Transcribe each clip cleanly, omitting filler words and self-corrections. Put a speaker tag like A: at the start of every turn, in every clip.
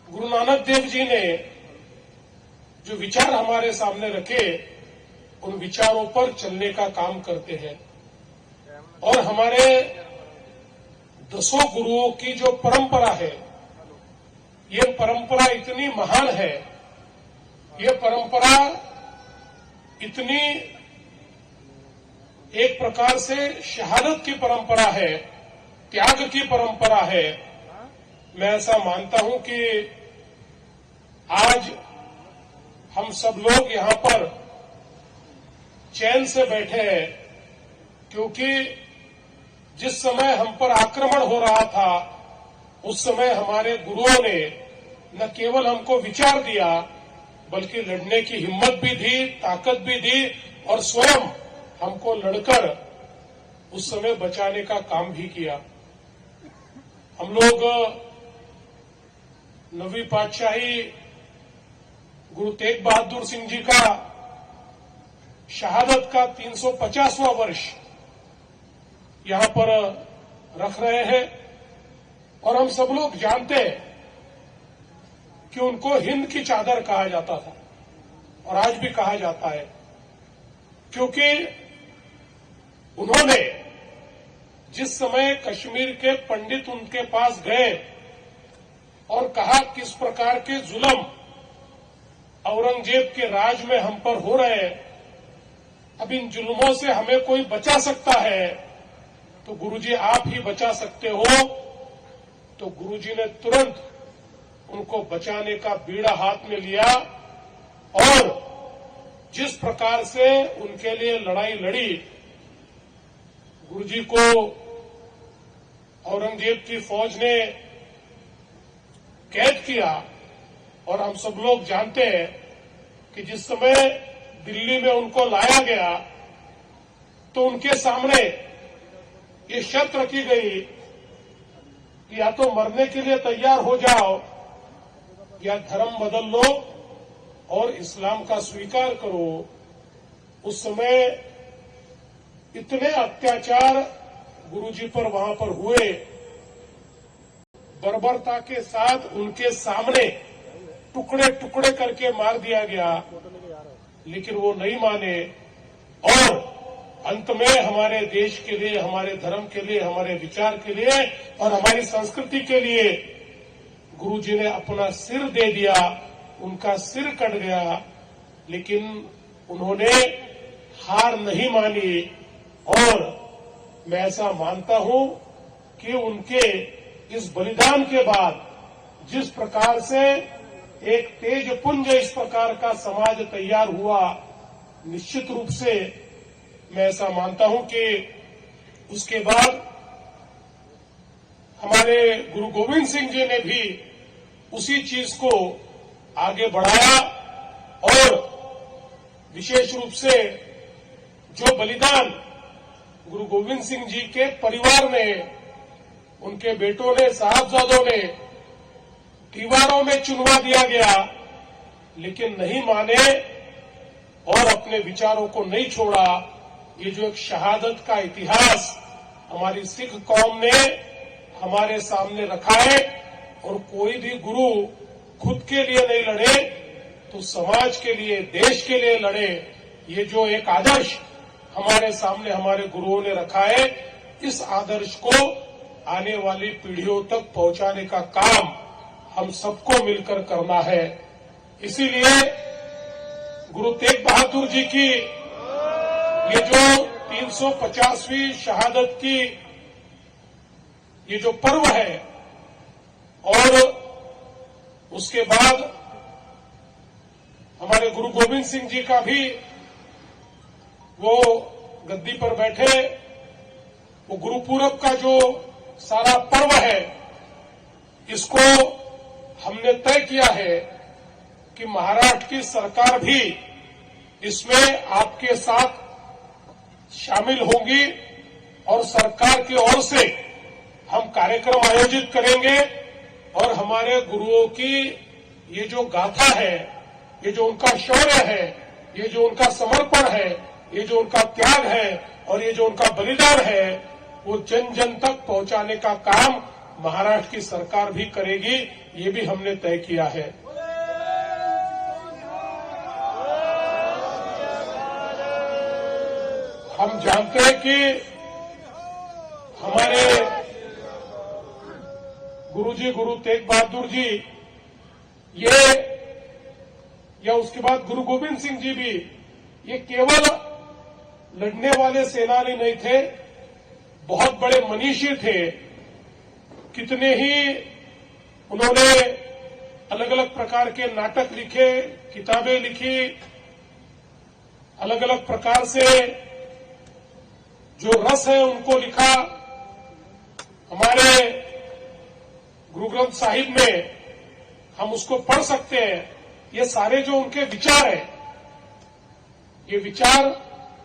A: गुरु नानक देव जी ने जो विचार हमारे सामने रखे, उन विचारों पर चलने का काम करते हैं। और हमारे 10 गुरुओं की जो परंपरा है, ये परंपरा इतनी महान है, ये परंपरा इतनी एक प्रकार से शहादत की परंपरा है, त्याग की परंपरा है। मैं ऐसा मानता हूं कि आज हम सब लोग यहां पर चैन से बैठे हैं, क्योंकि जिस समय हम पर आक्रमण हो रहा था, उस समय हमारे गुरुओं ने न केवल हमको विचार दिया, बल्कि लड़ने की हिम्मत भी दी, ताकत भी दी, और स्वयं हमको लड़कर उस समय बचाने का काम भी किया। हम लोग 9वीं पातशाही गुरु तेग बहादुर सिंह जी का शहादत का 350वां वर्ष यहां पर रख रहे हैं, और हम सब लोग जानते हैं कि उनको हिंद की चादर कहा जाता था, और आज भी कहा जाता है, क्योंकि उन्होंने जिस समय कश्मीर के पंडित उनके पास गए और कहा किस प्रकार के जुल्म औरंगजेब के राज में हम पर हो रहे हैं, अब इन जुल्मों से हमें कोई बचा सकता है तो गुरुजी आप ही बचा सकते हो। तो गुरुजी ने तुरंत उनको बचाने का बीड़ा हाथ में लिया, और जिस प्रकार से उनके लिए लड़ाई लड़ी, गुरुजी को औरंगजेब की फौज ने कैद किया। और हम सब लोग जानते हैं कि जिस समय दिल्ली में उनको लाया गया, तो उनके सामने ये शर्त रखी गई कि या तो मरने के लिए तैयार हो जाओ, या धर्म बदल लो और इस्लाम का स्वीकार करो। उस समय इतने अत्याचार गुरुजी पर वहां पर हुए, बर्बरता के साथ उनके सामने टुकड़े टुकड़े करके मार दिया गया, लेकिन वो नहीं माने, और अंत में हमारे देश के लिए, हमारे धर्म के लिए, हमारे विचार के लिए और हमारी संस्कृति के लिए गुरुजी ने अपना सिर दे दिया। उनका सिर कट गया, लेकिन उन्होंने हार नहीं मानी। और मैं ऐसा मानता हूं कि उनके इस बलिदान के बाद जिस प्रकार से एक तेज पुंज इस प्रकार का समाज तैयार हुआ, निश्चित रूप से मैं ऐसा मानता हूं कि उसके बाद हमारे गुरु गोविंद सिंह जी ने भी उसी चीज को आगे बढ़ाया, और विशेष रूप से जो बलिदान गुरु गोविंद सिंह जी के परिवार ने, उनके बेटों ने, साहबजादों ने दीवारों में चुनवा दिया गया, लेकिन नहीं माने और अपने विचारों को नहीं छोड़ा। ये जो एक शहादत का इतिहास हमारी सिख कौम ने हमारे सामने रखा है, और कोई भी गुरु खुद के लिए नहीं लड़े तो समाज के लिए, देश के लिए लड़े। ये जो एक आदर्श हमारे सामने हमारे गुरुओं ने रखा है, इस आदर्श को आने वाली पीढ़ियों तक पहुंचाने का काम हम सबको मिलकर करना है। इसीलिए गुरु तेग बहादुर जी की ये जो 350वीं शहादत की ये जो पर्व है, और उसके बाद हमारे गुरु गोविंद सिंह जी का भी वो गद्दी पर बैठे, वो गुरुपूरब का जो सारा पर्व है, इसको हमने तय किया है कि महाराष्ट्र की सरकार भी इसमें आपके साथ शामिल होंगी, और सरकार की ओर से हम कार्यक्रम आयोजित करेंगे, और हमारे गुरुओं की ये जो गाथा है, ये जो उनका शौर्य है, ये जो उनका समर्पण है, ये जो उनका त्याग है, और ये जो उनका बलिदान है, वो जन जन तक पहुंचाने का काम महाराष्ट्र की सरकार भी करेगी, ये भी हमने तय किया है। हम जानते हैं कि हमारे गुरुजी गुरु तेग बहादुर जी या उसके बाद गुरु गोविंद सिंह जी भी ये केवल लड़ने वाले सेनानी नहीं थे, बहुत बड़े मनीषी थे। कितने ही उन्होंने अलग अलग प्रकार के नाटक लिखे, किताबें लिखी, अलग अलग प्रकार से जो रस है उनको लिखा। हमारे गुरु ग्रंथ साहिब में हम उसको पढ़ सकते हैं। ये सारे जो उनके विचार हैं, ये विचार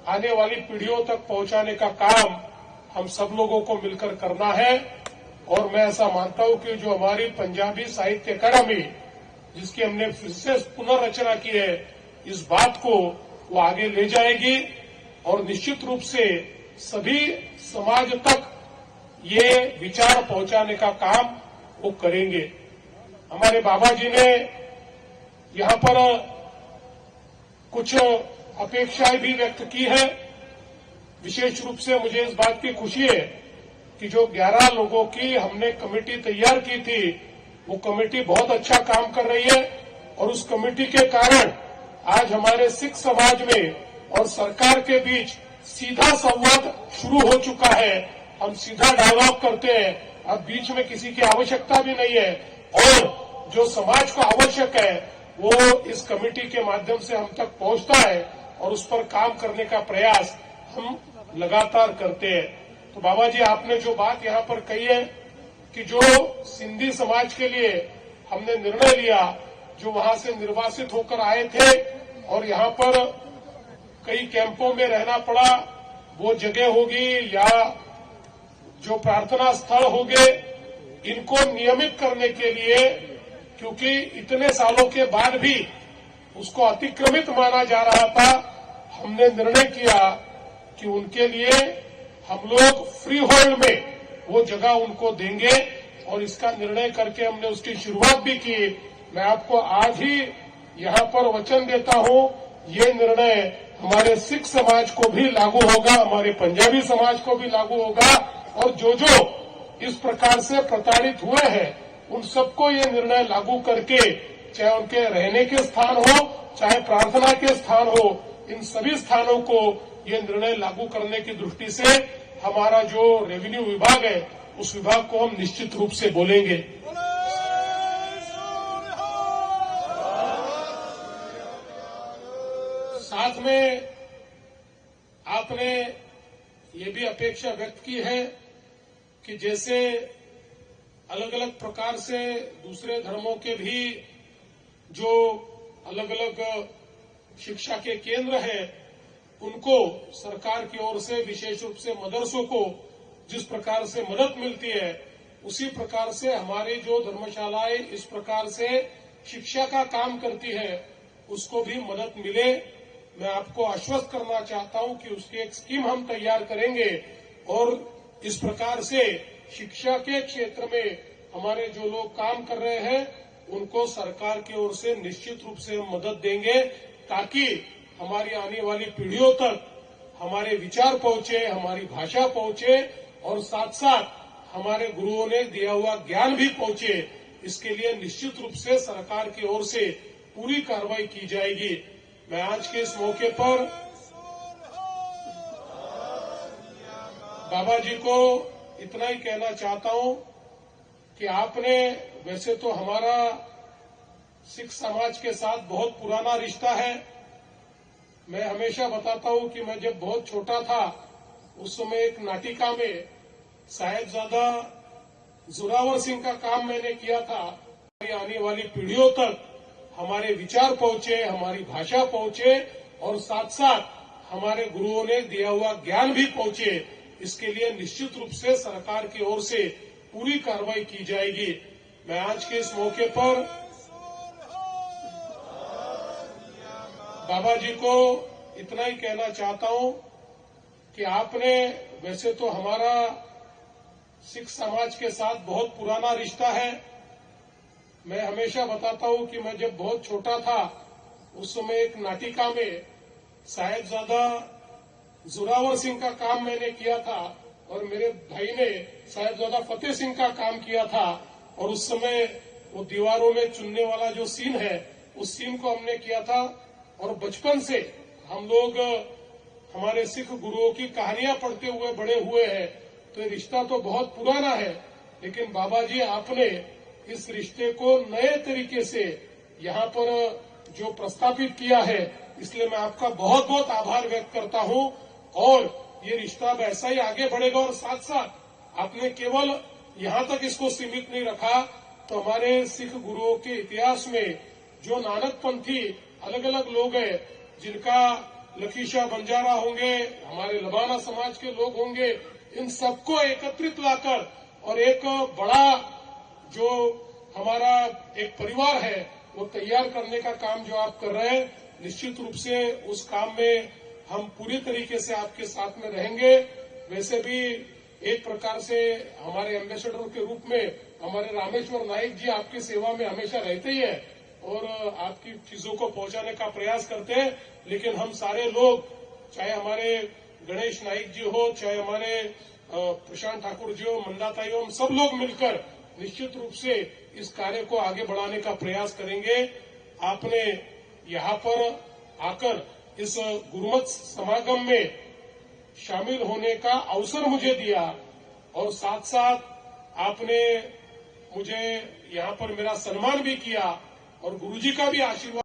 A: आने वाली पीढ़ियों तक पहुंचाने का काम हम सब लोगों को मिलकर करना है। और मैं ऐसा मानता हूं कि जो हमारी पंजाबी साहित्य अकादमी, जिसकी हमने फिर से पुनर्रचना की है, इस बात को वो आगे ले जाएगी और निश्चित रूप से सभी समाज तक ये विचार पहुंचाने का काम वो करेंगे। हमारे बाबा जी ने यहां पर कुछ अपेक्षाएं भी व्यक्त की है। विशेष रूप से मुझे इस बात की खुशी है कि जो 11 लोगों की हमने कमेटी तैयार की थी, वो कमेटी बहुत अच्छा काम कर रही है और उस कमेटी के कारण आज हमारे सिख समाज में और सरकार के बीच सीधा संवाद शुरू हो चुका है। हम सीधा डायलॉग करते हैं, अब बीच में किसी की आवश्यकता भी नहीं है और जो समाज को आवश्यक है वो इस कमेटी के माध्यम से हम तक पहुंचता है और उस पर काम करने का प्रयास हम लगातार करते हैं। तो बाबा जी, आपने जो बात यहां पर कही है कि जो सिंधी समाज के लिए हमने निर्णय लिया, जो वहां से निर्वासित होकर आए थे और यहां पर कई कैंपों में रहना पड़ा, वो जगह होगी या जो प्रार्थना स्थल होंगे, इनको नियमित करने के लिए, क्योंकि इतने सालों के बाद भी उसको अतिक्रमित माना जा रहा था, हमने निर्णय किया कि उनके लिए हम लोग फ्री होल्ड में वो जगह उनको देंगे और इसका निर्णय करके हमने उसकी शुरुआत भी की। मैं आपको आज ही यहां पर वचन देता हूं, ये निर्णय हमारे सिख समाज को भी लागू होगा, हमारे पंजाबी समाज को भी लागू होगा और जो इस प्रकार से प्रताड़ित हुए हैं उन सबको ये निर्णय लागू करके, चाहे उनके रहने के स्थान हो, चाहे प्रार्थना के स्थान हो, इन सभी स्थानों को ये निर्णय लागू करने की दृष्टि से हमारा जो रेवेन्यू विभाग है, उस विभाग को हम निश्चित रूप से बोलेंगे। साथ में आपने ये भी अपेक्षा व्यक्त की है कि जैसे अलग अलग प्रकार से दूसरे धर्मों के भी जो अलग अलग शिक्षा के केंद्र हैं, उनको सरकार की ओर से विशेष रूप से मदरसों को जिस प्रकार से मदद मिलती है, उसी प्रकार से हमारी जो धर्मशालाएं इस प्रकार से शिक्षा का काम करती है, उसको भी मदद मिले। मैं आपको आश्वस्त करना चाहता हूं कि उसकी एक स्कीम हम तैयार करेंगे और इस प्रकार से शिक्षा के क्षेत्र में हमारे जो लोग काम कर रहे हैं, उनको सरकार की ओर से निश्चित रूप से मदद देंगे, ताकि हमारी आने वाली पीढ़ियों तक हमारे विचार पहुंचे, हमारी भाषा पहुंचे और साथ साथ हमारे गुरुओं ने दिया हुआ ज्ञान भी पहुंचे। इसके लिए निश्चित रूप से सरकार की ओर से पूरी कार्रवाई की जाएगी। मैं आज के इस मौके पर बाबा जी को इतना ही कहना चाहता हूं कि आपने, वैसे तो हमारा सिख समाज के साथ बहुत पुराना रिश्ता है। मैं हमेशा बताता हूं कि मैं जब बहुत छोटा था, उस समय एक नाटिका में साहिबजादा जोरावर सिंह का काम मैंने किया था। आने वाली पीढ़ियों तक हमारे विचार पहुंचे, हमारी भाषा पहुंचे और साथ साथ हमारे गुरुओं ने दिया हुआ ज्ञान भी पहुंचे। इसके लिए निश्चित रूप से सरकार की ओर से पूरी कार्रवाई की जाएगी। मैं आज के इस मौके पर बाबा जी को इतना ही कहना चाहता हूं कि आपने, वैसे तो हमारा सिख समाज के साथ बहुत पुराना रिश्ता है। मैं हमेशा बताता हूं कि मैं जब बहुत छोटा था उस समय एक नाटिका में साहिबजादा जोरावर सिंह का काम मैंने किया था और मेरे भाई ने साहिबजादा फतेह सिंह का काम किया था। और उस समय वो दीवारों में चुनने वाला जो सीन है उस सीन को हमने किया था। और बचपन से हम लोग हमारे सिख गुरुओं की कहानियां पढ़ते हुए बड़े हुए हैं। तो ये रिश्ता तो बहुत पुराना है, लेकिन बाबा जी आपने इस रिश्ते को नए तरीके से यहाँ पर जो प्रस्तापित किया है, इसलिए मैं आपका बहुत बहुत आभार व्यक्त करता हूं। और ये रिश्ता अब ऐसा ही आगे बढ़ेगा। और साथ साथ आपने केवल यहां तक इसको सीमित नहीं रखा, तो हमारे सिख गुरुओं के इतिहास में जो नानकपंथी अलग अलग लोग हैं, जिनका लखीशाह बंजारा होंगे, हमारे लबाना समाज के लोग होंगे, इन सबको एकत्रित लाकर और एक बड़ा जो हमारा एक परिवार है वो तैयार करने का काम जो आप कर रहे हैं, निश्चित रूप से उस काम में हम पूरी तरीके से आपके साथ में रहेंगे। वैसे भी एक प्रकार से हमारे एम्बेसडर के रूप में हमारे रामेश्वर नाइक जी आपकी सेवा में हमेशा रहते ही है और आपकी चीजों को पहुंचाने का प्रयास करते हैं। लेकिन हम सारे लोग, चाहे हमारे गणेश नाइक जी हो, चाहे हमारे प्रशांत ठाकुर जी हो, मंदाताई हो, हम सब लोग मिलकर निश्चित रूप से इस कार्य को आगे बढ़ाने का प्रयास करेंगे। आपने यहाँ पर आकर इस गुरुमत समागम में शामिल होने का अवसर मुझे दिया और साथ साथ आपने मुझे यहाँ पर मेरा सम्मान भी किया और गुरुजी का भी आशीर्वाद